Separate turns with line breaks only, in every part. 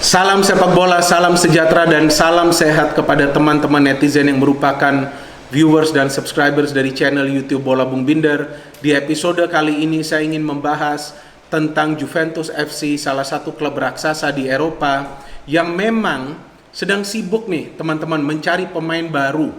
Salam sepak bola, salam sejahtera dan salam sehat kepada teman-teman netizen yang merupakan viewers dan subscribers dari channel YouTube Bola Bung Binder. Di episode kali ini saya ingin membahas tentang Juventus FC, salah satu klub raksasa di Eropa yang memang sedang sibuk nih teman-teman mencari pemain baru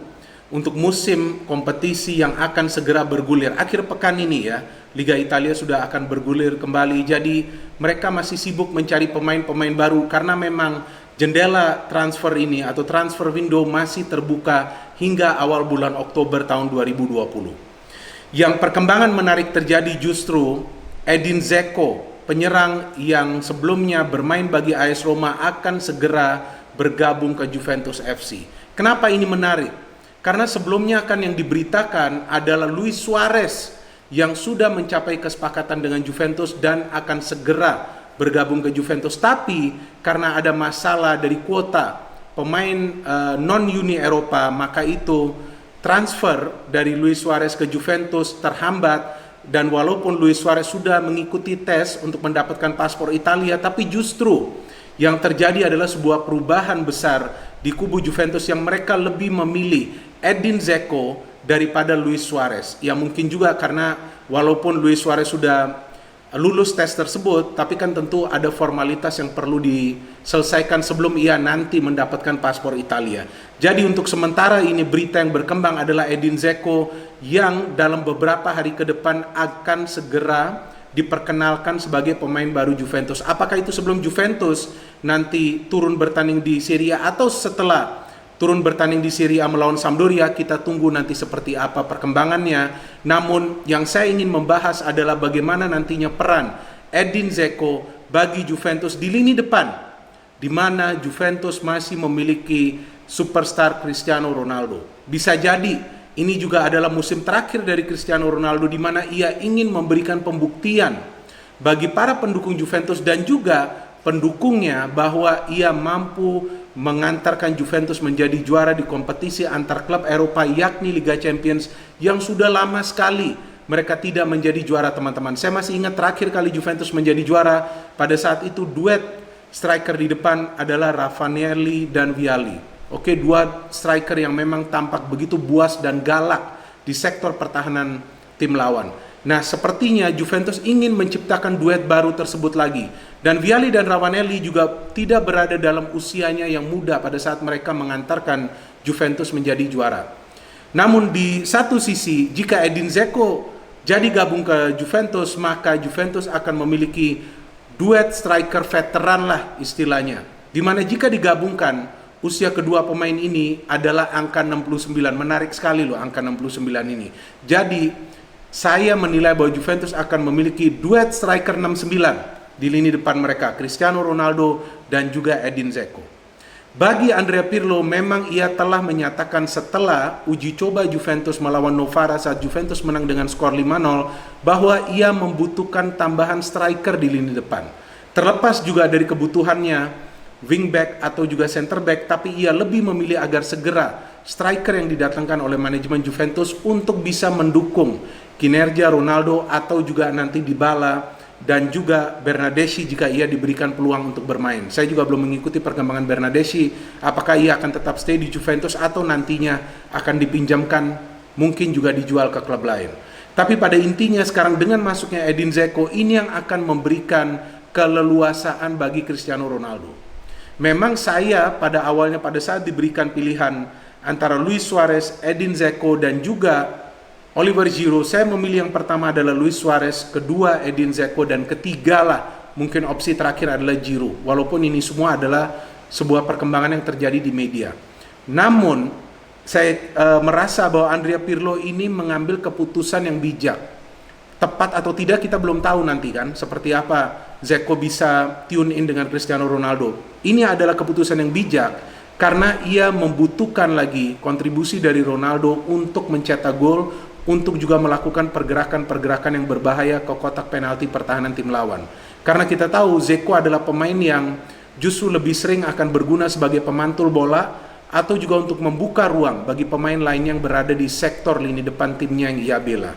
untuk musim kompetisi yang akan segera bergulir. Akhir pekan ini ya, Liga Italia sudah akan bergulir kembali. Jadi mereka masih sibuk mencari pemain-pemain baru karena memang jendela transfer ini atau transfer window masih terbuka hingga awal bulan Oktober tahun 2020. Yang perkembangan menarik terjadi justru Edin Dzeko, penyerang yang sebelumnya bermain bagi AS Roma, akan segera bergabung ke Juventus FC. Kenapa ini menarik? Karena sebelumnya kan yang diberitakan adalah Luis Suarez yang sudah mencapai kesepakatan dengan Juventus dan akan segera bergabung ke Juventus. Tapi karena ada masalah dari kuota pemain non-Uni Eropa, maka itu transfer dari Luis Suarez ke Juventus terhambat. Dan walaupun Luis Suarez sudah mengikuti tes untuk mendapatkan paspor Italia, tapi justru yang terjadi adalah sebuah perubahan besar di kubu Juventus yang mereka lebih memilih Edin Dzeko daripada Luis Suarez. Ya mungkin juga karena walaupun Luis Suarez sudah lulus tes tersebut, tapi kan tentu ada formalitas yang perlu diselesaikan sebelum ia nanti mendapatkan paspor Italia. Jadi untuk sementara ini berita yang berkembang adalah Edin Dzeko yang dalam beberapa hari ke depan akan segera diperkenalkan sebagai pemain baru Juventus. Apakah itu sebelum Juventus nanti turun bertanding di Serie A atau setelah turun bertanding di Serie A melawan Sampdoria? Kita tunggu nanti seperti apa perkembangannya. Namun yang saya ingin membahas adalah bagaimana nantinya peran Edin Dzeko bagi Juventus di lini depan, di mana Juventus masih memiliki superstar Cristiano Ronaldo. Bisa jadi ini juga adalah musim terakhir dari Cristiano Ronaldo, di mana ia ingin memberikan pembuktian bagi para pendukung Juventus dan juga pendukungnya bahwa ia mampu mengantarkan Juventus menjadi juara di kompetisi antar klub Eropa, yakni Liga Champions, yang sudah lama sekali mereka tidak menjadi juara, teman-teman. Saya masih ingat terakhir kali Juventus menjadi juara, pada saat itu duet striker di depan adalah Raffagnelli dan Vialli. Oke, dua striker yang memang tampak begitu buas dan galak di sektor pertahanan tim lawan. Nah, sepertinya Juventus ingin menciptakan duet baru tersebut lagi. Dan Vialli dan Raffagnelli juga tidak berada dalam usianya yang muda pada saat mereka mengantarkan Juventus menjadi juara. Namun di satu sisi, jika Edin Dzeko jadi gabung ke Juventus, maka Juventus akan memiliki duet striker veteran lah istilahnya. Dimana jika digabungkan, usia kedua pemain ini adalah angka 69. Menarik sekali loh angka 69 ini. Jadi saya menilai bahwa Juventus akan memiliki duet striker 69 di lini depan mereka, Cristiano Ronaldo dan juga Edin Dzeko. Bagi Andrea Pirlo, memang ia telah menyatakan setelah uji coba Juventus melawan Novara saat Juventus menang dengan skor 5-0 bahwa ia membutuhkan tambahan striker di lini depan. Terlepas juga dari kebutuhannya wingback atau juga center back, tapi ia lebih memilih agar segera striker yang didatangkan oleh manajemen Juventus untuk bisa mendukung kinerja Ronaldo atau juga nanti Dybala dan juga Bernardeschi jika ia diberikan peluang untuk bermain. Saya juga belum mengikuti perkembangan Bernardeschi, apakah ia akan tetap stay di Juventus atau nantinya akan dipinjamkan, mungkin juga dijual ke klub lain. Tapi pada intinya sekarang dengan masuknya Edin Dzeko, ini yang akan memberikan keleluasaan bagi Cristiano Ronaldo. Memang saya pada awalnya pada saat diberikan pilihan antara Luis Suarez, Edin Dzeko dan juga Oliver Giroud, saya memilih yang pertama adalah Luis Suarez, kedua Edin Dzeko dan ketiga lah mungkin opsi terakhir adalah Giroud. Walaupun ini semua adalah sebuah perkembangan yang terjadi di media. Namun saya merasa bahwa Andrea Pirlo ini mengambil keputusan yang bijak. Tepat atau tidak kita belum tahu nanti kan seperti apa Dzeko bisa tune in dengan Cristiano Ronaldo. Ini adalah keputusan yang bijak karena ia membutuhkan lagi kontribusi dari Ronaldo untuk mencetak gol, untuk juga melakukan pergerakan-pergerakan yang berbahaya ke kotak penalti pertahanan tim lawan. Karena kita tahu Dzeko adalah pemain yang justru lebih sering akan berguna sebagai pemantul bola atau juga untuk membuka ruang bagi pemain lain yang berada di sektor lini depan timnya yang ia bela.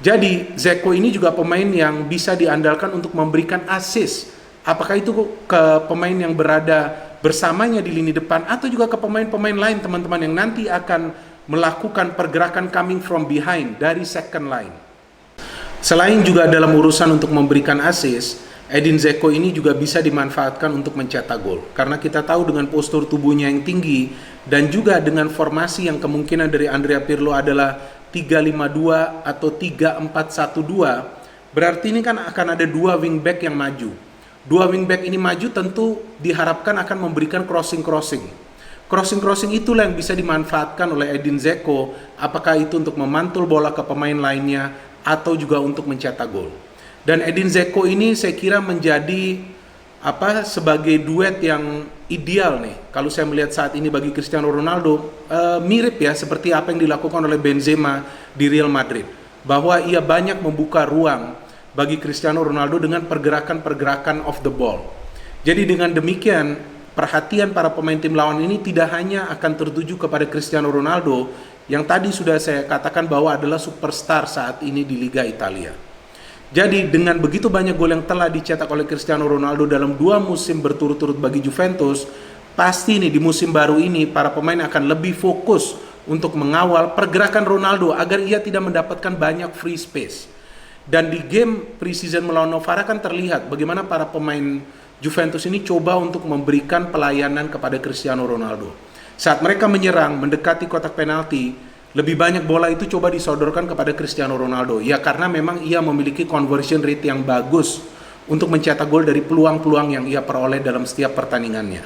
Jadi Dzeko ini juga pemain yang bisa diandalkan untuk memberikan assist Apakah itu ke pemain yang berada bersamanya di lini depan atau juga ke pemain-pemain lain teman-teman yang nanti akan melakukan pergerakan coming from behind dari second line. Selain juga dalam urusan untuk memberikan assist, Edin Dzeko ini juga bisa dimanfaatkan untuk mencetak gol. Karena kita tahu dengan postur tubuhnya yang tinggi dan juga dengan formasi yang kemungkinan dari Andrea Pirlo adalah 3-5-2 atau 3-4-1-2, berarti ini kan akan ada dua wingback yang maju. Dua wingback ini maju tentu diharapkan akan memberikan crossing-crossing. Crossing-crossing itulah yang bisa dimanfaatkan oleh Edin Dzeko, apakah itu untuk memantul bola ke pemain lainnya atau juga untuk mencetak gol. Dan Edin Dzeko ini saya kira menjadi sebagai duet yang ideal nih. Kalau saya melihat saat ini bagi Cristiano Ronaldo, mirip ya seperti apa yang dilakukan oleh Benzema di Real Madrid. Bahwa ia banyak membuka ruang bagi Cristiano Ronaldo dengan pergerakan-pergerakan off the ball. Jadi dengan demikian, perhatian para pemain tim lawan ini tidak hanya akan tertuju kepada Cristiano Ronaldo yang tadi sudah saya katakan bahwa adalah superstar saat ini di Liga Italia. Jadi dengan begitu banyak gol yang telah dicetak oleh Cristiano Ronaldo dalam 2 musim berturut-turut bagi Juventus, pasti nih di musim baru ini para pemain akan lebih fokus untuk mengawal pergerakan Ronaldo agar ia tidak mendapatkan banyak free space. Dan di game preseason melawan Novara kan terlihat bagaimana para pemain Juventus ini coba untuk memberikan pelayanan kepada Cristiano Ronaldo. Saat mereka menyerang mendekati kotak penalti, lebih banyak bola itu coba disodorkan kepada Cristiano Ronaldo. Ya karena memang ia memiliki conversion rate yang bagus untuk mencetak gol dari peluang-peluang yang ia peroleh dalam setiap pertandingannya.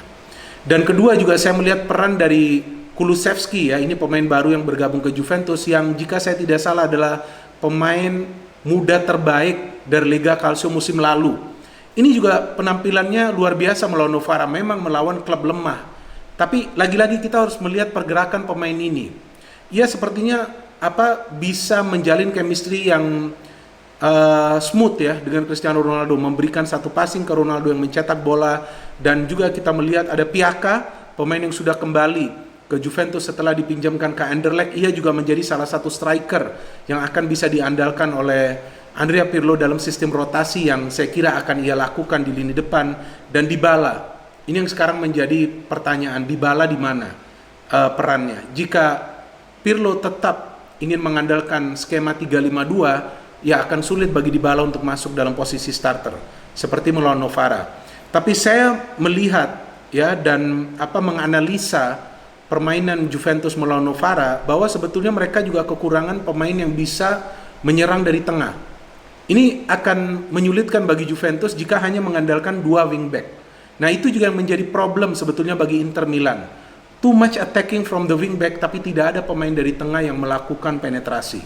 Dan kedua juga saya melihat peran dari Kulusevski ya, ini pemain baru yang bergabung ke Juventus yang jika saya tidak salah adalah pemain muda terbaik dari Liga Calcio musim lalu. Ini juga penampilannya luar biasa melawan Novara, memang melawan klub lemah. Tapi lagi-lagi kita harus melihat pergerakan pemain ini. Ia sepertinya bisa menjalin chemistry yang smooth ya dengan Cristiano Ronaldo, memberikan satu passing ke Ronaldo yang mencetak bola. Dan juga kita melihat ada Piaka, pemain yang sudah kembali ke Juventus setelah dipinjamkan ke Anderlecht. Ia juga menjadi salah satu striker yang akan bisa diandalkan oleh Andrea Pirlo dalam sistem rotasi yang saya kira akan ia lakukan di lini depan. Dan Dybala, ini yang sekarang menjadi pertanyaan, Dybala di mana perannya? Jika Pirlo tetap ingin mengandalkan skema 3-5-2, ya akan sulit bagi Dybala untuk masuk dalam posisi starter seperti melawan Novara. Tapi saya melihat ya dan menganalisa permainan Juventus melawan Novara bahwa sebetulnya mereka juga kekurangan pemain yang bisa menyerang dari tengah. Ini akan menyulitkan bagi Juventus jika hanya mengandalkan 2 wingback. Nah, itu juga yang menjadi problem sebetulnya bagi Inter Milan. Too much attacking from the wingback, tapi tidak ada pemain dari tengah yang melakukan penetrasi.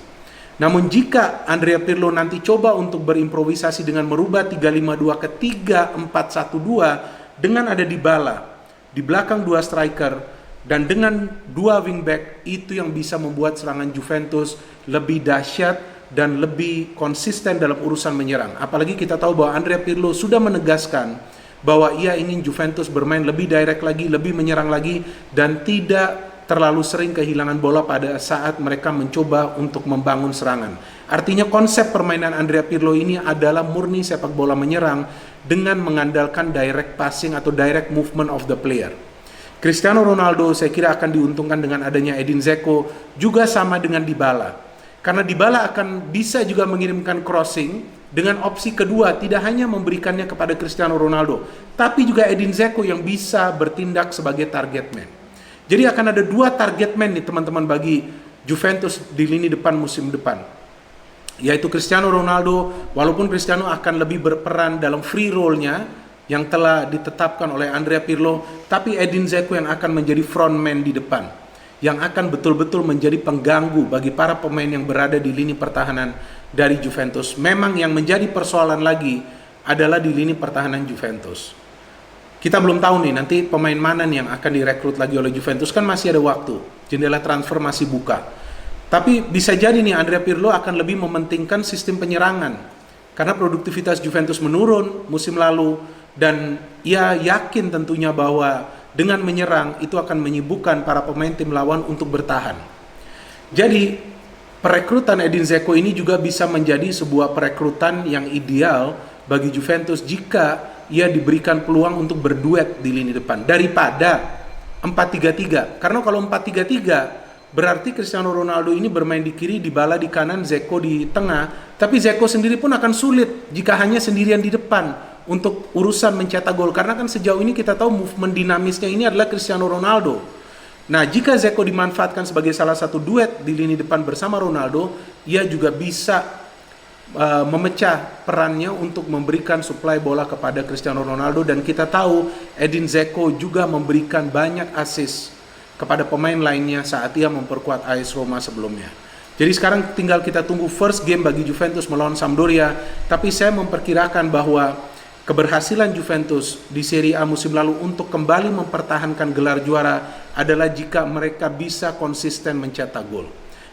Namun jika Andrea Pirlo nanti coba untuk berimprovisasi dengan merubah 3-5-2 ke 3-4-1-2 dengan ada Dybala di belakang 2 striker dan dengan 2 wingback, itu yang bisa membuat serangan Juventus lebih dahsyat dan lebih konsisten dalam urusan menyerang. Apalagi kita tahu bahwa Andrea Pirlo sudah menegaskan bahwa ia ingin Juventus bermain lebih direct lagi, lebih menyerang lagi, dan tidak terlalu sering kehilangan bola pada saat mereka mencoba untuk membangun serangan. Artinya konsep permainan Andrea Pirlo ini adalah murni sepak bola menyerang dengan mengandalkan direct passing atau direct movement of the player. Cristiano Ronaldo saya kira akan diuntungkan dengan adanya Edin Dzeko, juga sama dengan Dybala. Karena Dybala akan bisa juga mengirimkan crossing. Dengan opsi kedua, tidak hanya memberikannya kepada Cristiano Ronaldo, tapi juga Edin Dzeko yang bisa bertindak sebagai target man. Jadi akan ada 2 target man nih teman-teman bagi Juventus di lini depan musim depan. Yaitu Cristiano Ronaldo, walaupun Cristiano akan lebih berperan dalam free role-nya yang telah ditetapkan oleh Andrea Pirlo, tapi Edin Dzeko yang akan menjadi front man di depan, yang akan betul-betul menjadi pengganggu bagi para pemain yang berada di lini pertahanan dari Juventus. Memang yang menjadi persoalan lagi adalah di lini pertahanan Juventus. Kita belum tahu nih nanti pemain mana nih yang akan direkrut lagi oleh Juventus, kan masih ada waktu, jendela transfer masih buka. Tapi bisa jadi nih Andrea Pirlo akan lebih mementingkan sistem penyerangan karena produktivitas Juventus menurun musim lalu, dan ia yakin tentunya bahwa dengan menyerang itu akan menyibukkan para pemain tim lawan untuk bertahan. Jadi perekrutan Edin Dzeko ini juga bisa menjadi sebuah perekrutan yang ideal bagi Juventus jika ia diberikan peluang untuk berduet di lini depan daripada 4-3-3. Karena kalau 4-3-3 berarti Cristiano Ronaldo ini bermain di kiri, Dybala di kanan, Dzeko di tengah. Tapi Dzeko sendiri pun akan sulit jika hanya sendirian di depan untuk urusan mencetak gol. Karena kan sejauh ini kita tahu movement dinamisnya ini adalah Cristiano Ronaldo. Nah, jika Dzeko dimanfaatkan sebagai salah satu duet di lini depan bersama Ronaldo, ia juga bisa memecah perannya untuk memberikan suplai bola kepada Cristiano Ronaldo. Dan kita tahu Edin Dzeko juga memberikan banyak assist kepada pemain lainnya saat ia memperkuat AS Roma sebelumnya. Jadi sekarang tinggal kita tunggu first game bagi Juventus melawan Sampdoria. Tapi saya memperkirakan bahwa keberhasilan Juventus di Serie A musim lalu untuk kembali mempertahankan gelar juara adalah jika mereka bisa konsisten mencetak gol.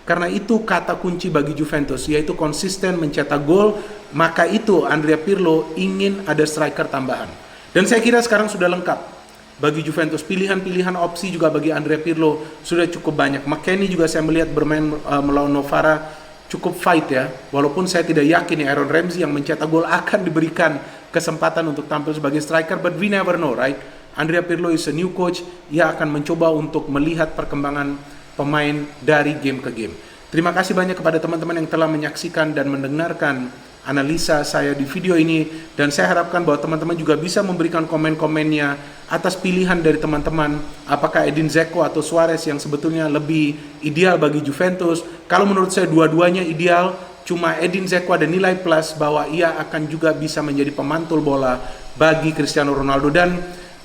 Karena itu kata kunci bagi Juventus, yaitu konsisten mencetak gol. Maka itu Andrea Pirlo ingin ada striker tambahan. Dan saya kira sekarang sudah lengkap bagi Juventus. Pilihan-pilihan opsi juga bagi Andrea Pirlo sudah cukup banyak. McKennie juga saya melihat bermain melawan Novara cukup fight ya. Walaupun saya tidak yakin ya Aaron Ramsey yang mencetak gol akan diberikan kesempatan untuk tampil sebagai striker, but we never know, right? Andrea Pirlo is a new coach. Ia akan mencoba untuk melihat perkembangan pemain dari game ke game. Terima kasih banyak kepada teman-teman yang telah menyaksikan dan mendengarkan analisa saya di video ini, dan saya harapkan bahwa teman-teman juga bisa memberikan komen-komennya atas pilihan dari teman-teman, apakah Edin Dzeko atau Suarez yang sebetulnya lebih ideal bagi Juventus. Kalau menurut saya dua-duanya ideal, cuma Edin Dzeko ada nilai plus bahwa ia akan juga bisa menjadi pemantul bola bagi Cristiano Ronaldo. Dan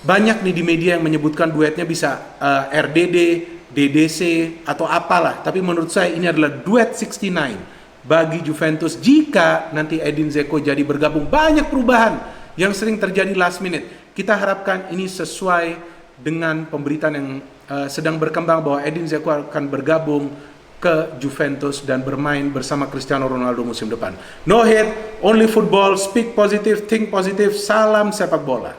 banyak nih di media yang menyebutkan duetnya bisa RDD, DDC atau apalah, tapi menurut saya ini adalah duet 69 bagi Juventus jika nanti Edin Dzeko jadi bergabung. Banyak perubahan yang sering terjadi last minute. Kita harapkan ini sesuai dengan pemberitaan yang sedang berkembang bahwa Edin Dzeko akan bergabung ke Juventus dan bermain bersama Cristiano Ronaldo musim depan. No hate, only football, speak positive, think positive, salam sepak bola.